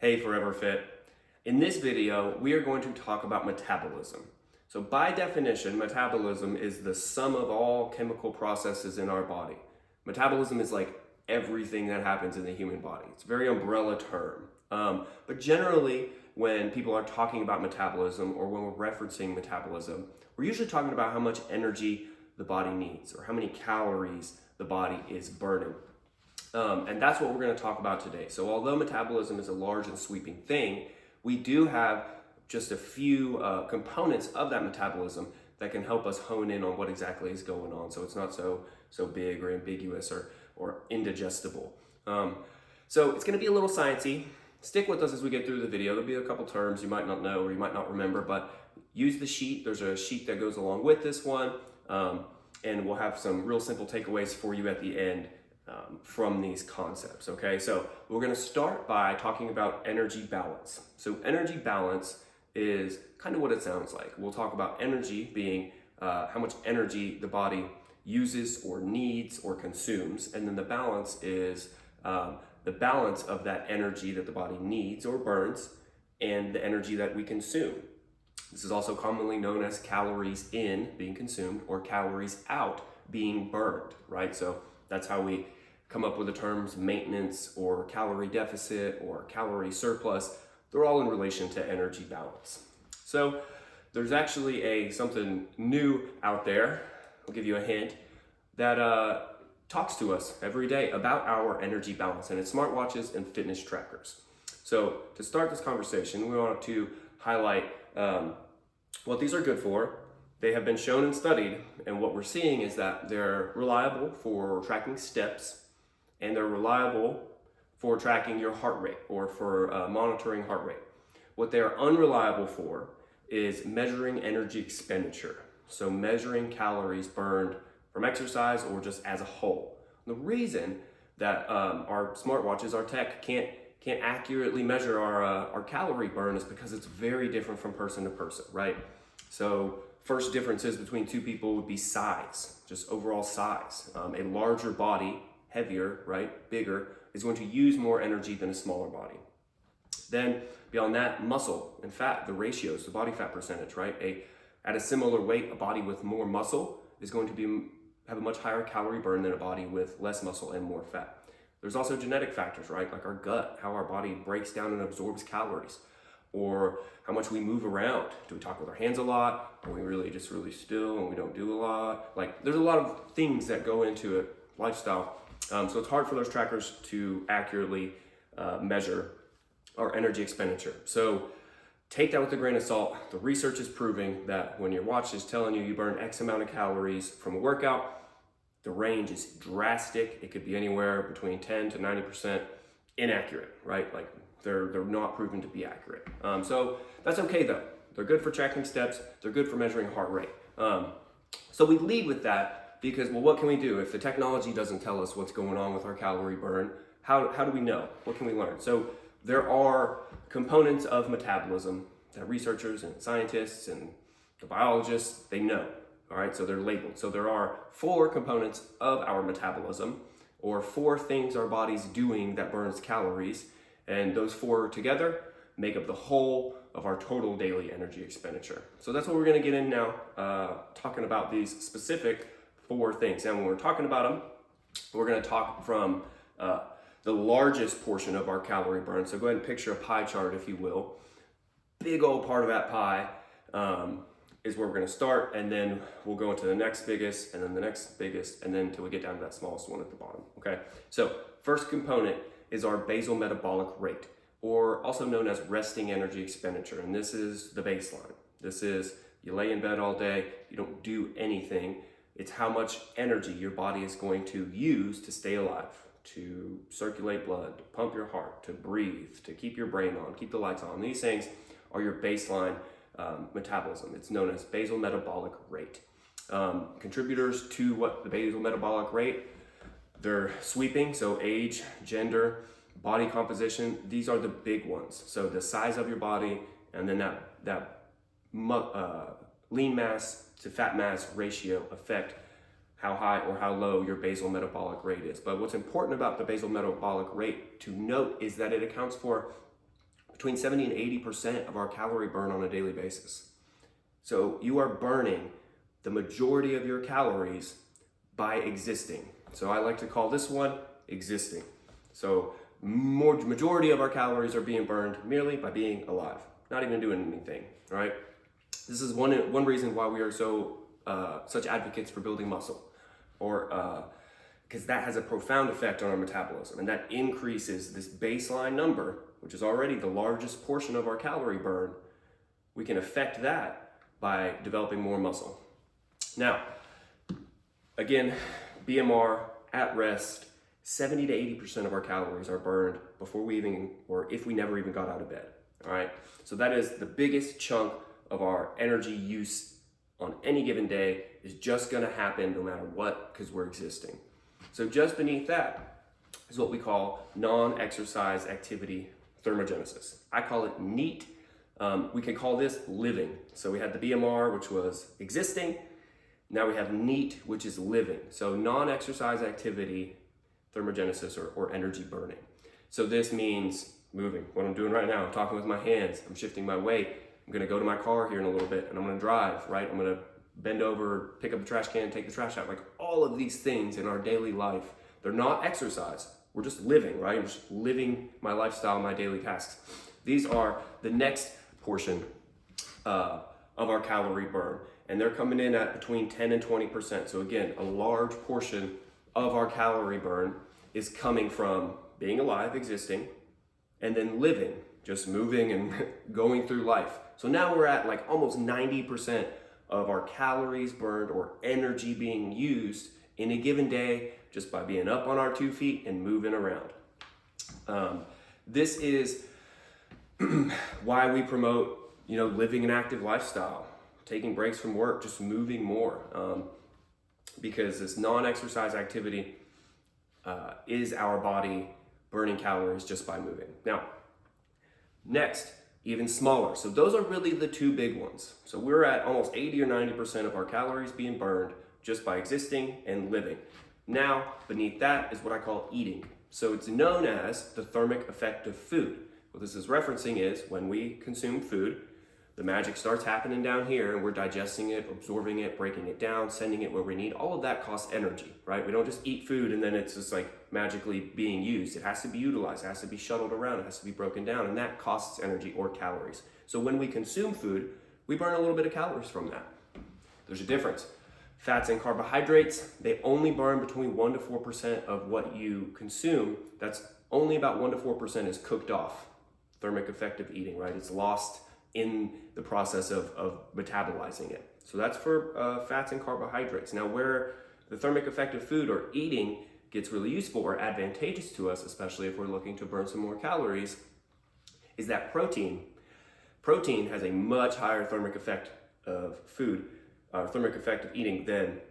Hey Forever Fit. In this video, we are going to talk about metabolism. So by definition, metabolism is the sum of all chemical processes in our body. Metabolism is like everything that happens in the human body. It's a very umbrella term. But generally, when people are talking about metabolism or when we're referencing metabolism, we're usually talking about how much energy the body needs or how many calories the body is burning. And that's what we're going to talk about today. So although metabolism is a large and sweeping thing, we do have just a few components of that metabolism that can help us hone in on what exactly is going on, so it's not so big or ambiguous or indigestible. So it's going to be a little sciencey. Stick with us as we get through the video. There'll be a couple terms you might not know or you might not remember, but use the sheet. There's a sheet that goes along with this one, and we'll have some real simple takeaways for you at the end from these concepts, okay? So we're gonna start by talking about energy balance. So energy balance is kind of what it sounds like. We'll talk about energy being how much energy the body uses or needs or consumes, and then the balance is the balance of that energy that the body needs or burns and the energy that we consume. This is also commonly known as calories in being consumed or calories out being burned, right? So that's how we come up with the terms maintenance or calorie deficit or calorie surplus. They're all in relation to energy balance. So there's actually something new out there, I'll give you a hint, that talks to us every day about our energy balance, and it's smartwatches and fitness trackers. So to start this conversation, we want to highlight what these are good for. They have been shown and studied, and what we're seeing is that they're reliable for tracking steps, and they're reliable for tracking your heart rate or for monitoring heart rate. What they're unreliable for is measuring energy expenditure, so measuring calories burned from exercise or just as a whole. The reason that our smartwatches, our tech, can't accurately measure our calorie burn is because it's very different from person to person, right? So first differences between two people would be size, just overall size. A larger body, heavier, right, bigger, is going to use more energy than a smaller body. Then beyond that, muscle and fat, the ratios, the body fat percentage, right? At a similar weight, a body with more muscle is going to have a much higher calorie burn than a body with less muscle and more fat. There's also genetic factors, right? Like our gut, how our body breaks down and absorbs calories, or how much we move around. Do we talk with our hands a lot? Are we really still and we don't do a lot? Like there's a lot of things that go into it, lifestyle. So it's hard for those trackers to accurately measure our energy expenditure. So take that with a grain of salt. The research is proving that when your watch is telling you burn X amount of calories from a workout, the range is drastic. It could be anywhere between 10 to 90% inaccurate, right? Like they're not proven to be accurate. So that's okay though. They're good for tracking steps. They're good for measuring heart rate. So we lead with that because, well, what can we do? If the technology doesn't tell us what's going on with our calorie burn, how do we know? What can we learn? So there are components of metabolism that researchers and scientists and the biologists, they know. All right, so they're labeled. So there are 4 components of our metabolism, or 4 things our body's doing that burns calories, and those 4 together make up the whole of our total daily energy expenditure. So that's what we're gonna get in now, talking about these specific 4 things. And when we're talking about them, we're gonna talk from the largest portion of our calorie burn. So go ahead and picture a pie chart, if you will. Big old part of that pie is where we're gonna start, and then we'll go into the next biggest, and then the next biggest, and then until we get down to that smallest one at the bottom, okay? So first component is our basal metabolic rate, or also known as resting energy expenditure, and this is the baseline. This is, you lay in bed all day, you don't do anything. It's how much energy your body is going to use to stay alive, to circulate blood, to pump your heart, to breathe, to keep your brain on, keep the lights on. These things are your baseline metabolism. It's known as basal metabolic rate. Contributors to what the basal metabolic rate, they're sweeping, so age, gender, body composition. These are the big ones. So the size of your body, and then that lean mass to fat mass ratio affect how high or how low your basal metabolic rate is. But what's important about the basal metabolic rate to note is that it accounts for between 70 and 80% of our calorie burn on a daily basis. So you are burning the majority of your calories by existing. So I like to call this one existing. So majority of our calories are being burned merely by being alive, not even doing anything, right? This is one reason why we are such advocates for building muscle, or because that has a profound effect on our metabolism, and that increases this baseline number, which is already the largest portion of our calorie burn. We can affect that by developing more muscle. Now, again, BMR at rest, 70 to 80% of our calories are burned before we even, or if we never even got out of bed, all right? So that is the biggest chunk of our energy use on any given day is just gonna happen no matter what, because we're existing. So just beneath that is what we call non-exercise activity thermogenesis. I call it NEAT. We can call this living. So we had the BMR, which was existing. Now we have NEAT, which is living. So non-exercise activity thermogenesis, or energy burning. So this means moving. What I'm doing right now, I'm talking with my hands, I'm shifting my weight. I'm gonna go to my car here in a little bit and I'm gonna drive, right? I'm gonna bend over, pick up the trash can, take the trash out. Like all of these things in our daily life, they're not exercise. We're just living, right? I'm just living my lifestyle, my daily tasks. These are the next portion of our calorie burn, and they're coming in at between 10 and 20%. So again, a large portion of our calorie burn is coming from being alive, existing, and then living, just moving and going through life. So now we're at like almost 90% of our calories burned or energy being used in a given day just by being up on our 2 feet and moving around. This is why we promote, living an active lifestyle, taking breaks from work, just moving more. Because this non-exercise activity is our body burning calories just by moving. Now, next, even smaller. So those are really the two big ones. So we're at almost 80 or 90% of our calories being burned just by existing and living. Now, beneath that is what I call eating. So it's known as the thermic effect of food. What this is referencing is when we consume food, the magic starts happening down here and we're digesting it, absorbing it, breaking it down, sending it where we need. All of that costs energy, right? We don't just eat food and then it's just like magically being used. It has to be utilized, it has to be shuttled around, it has to be broken down, and that costs energy or calories. So when we consume food, we burn a little bit of calories from that. There's a difference. Fats and carbohydrates, they only burn between 1 to 4% of what you consume. That's only about 1 to 4% is cooked off. Thermic effect of eating, right? It's lost in the process of metabolizing it. So that's for fats and carbohydrates. Now, where the thermic effect of food or eating gets really useful or advantageous to us, especially if we're looking to burn some more calories, is that protein. Protein has a much higher thermic effect of food, thermic effect of eating than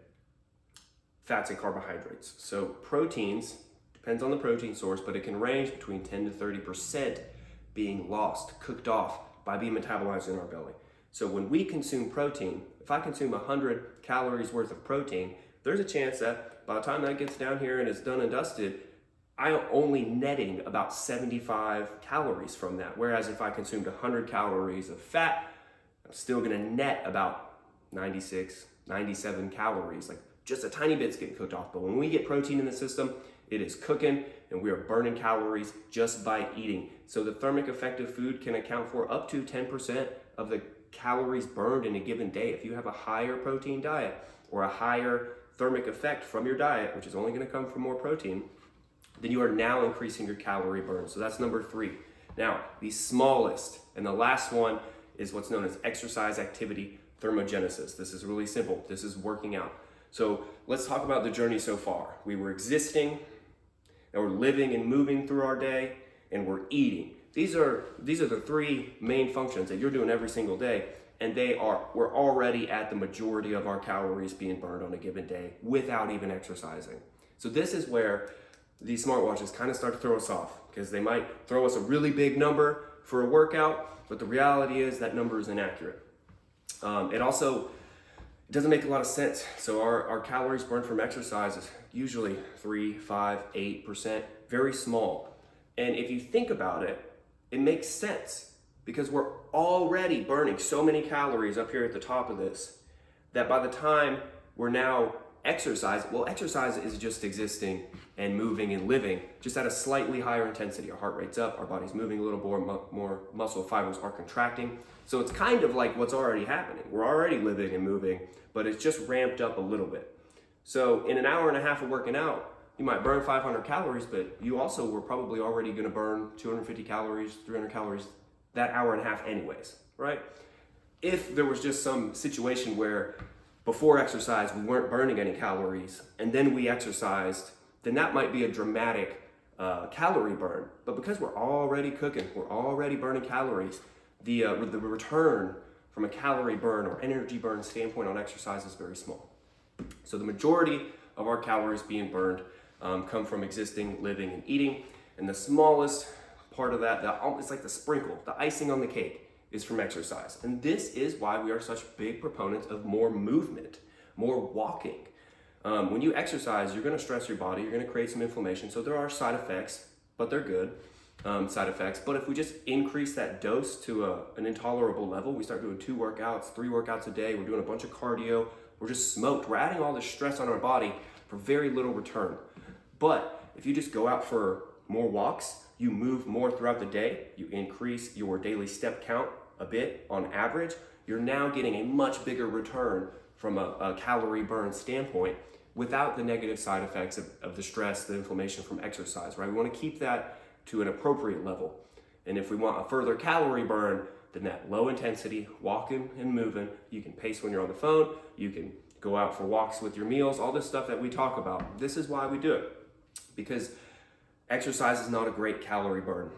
fats and carbohydrates. So proteins, depends on the protein source, but it can range between 10 to 30% being lost, cooked off by being metabolized in our belly. So when we consume protein, if I consume 100 calories worth of protein, there's a chance that by the time that gets down here and it's done and dusted, I'm only netting about 75 calories from that. Whereas if I consumed 100 calories of fat, I'm still gonna net about 96, 97 calories. Like just a tiny bit's getting cooked off. But when we get protein in the system, it is cooking and we are burning calories just by eating. So the thermic effect of food can account for up to 10% of the calories burned in a given day. If you have a higher protein diet or a higher thermic effect from your diet, which is only gonna come from more protein, then you are now increasing your calorie burn. So that's number 3. Now, the smallest and the last one is what's known as exercise activity thermogenesis. This is really simple. This is working out. So let's talk about the journey so far. We were existing, and we're living and moving through our day, and we're eating. These are the 3 main functions that you're doing every single day, and we're already at the majority of our calories being burned on a given day without even exercising. So this is where these smartwatches kind of start to throw us off, because they might throw us a really big number for a workout, but the reality is that number is inaccurate. It doesn't make a lot of sense. So our calories burned from exercise is usually 3, 5, 8%, very small. And if you think about it, it makes sense because we're already burning so many calories up here at the top of this that by the time we're now exercise is just existing and moving and living just at a slightly higher intensity. Our heart rate's up, our body's moving a little more muscle fibers are contracting. So it's kind of like what's already happening. We're already living and moving, but it's just ramped up a little bit. So in an hour and a half of working out, you might burn 500 calories, but you also were probably already gonna burn 250 calories, 300 calories that hour and a half anyways, right? If there was just some situation where before exercise we weren't burning any calories and then we exercised, then that might be a dramatic calorie burn. But because we're already cooking, we're already burning calories, the return from a calorie burn or energy burn standpoint on exercise is very small. So the majority of our calories being burned come from existing, living, and eating. And the smallest part of that, it's like the sprinkle, the icing on the cake, is from exercise. And this is why we are such big proponents of more movement, more walking. When you exercise, you're gonna stress your body, you're gonna create some inflammation. So there are side effects, but they're good side effects. But if we just increase that dose to an intolerable level, we start doing 2 workouts, 3 workouts a day, we're doing a bunch of cardio, we're just smoked, we're adding all this stress on our body for very little return. But if you just go out for more walks, you move more throughout the day, you increase your daily step count a bit on average, you're now getting a much bigger return from a calorie burn standpoint without the negative side effects of the stress, the inflammation from exercise, right? We want to keep that to an appropriate level. And if we want a further calorie burn, then that low intensity, walking and moving, you can pace when you're on the phone, you can go out for walks with your meals, all this stuff that we talk about. This is why we do it, because exercise is not a great calorie burn.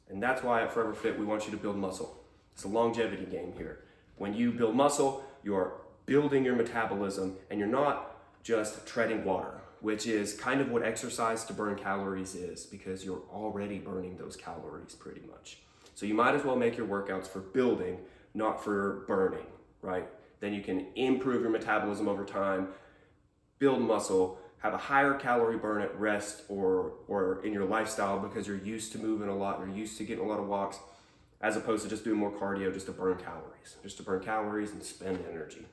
And that's why at Forever Fit, we want you to build muscle. It's a longevity game here. When you build muscle, you're building your metabolism and you're not just treading water, which is kind of what exercise to burn calories is, because you're already burning those calories pretty much. So you might as well make your workouts for building, not for burning, right? Then you can improve your metabolism over time, build muscle, have a higher calorie burn at rest or in your lifestyle because you're used to moving a lot, you're used to getting a lot of walks, as opposed to just doing more cardio just to burn calories and spend energy.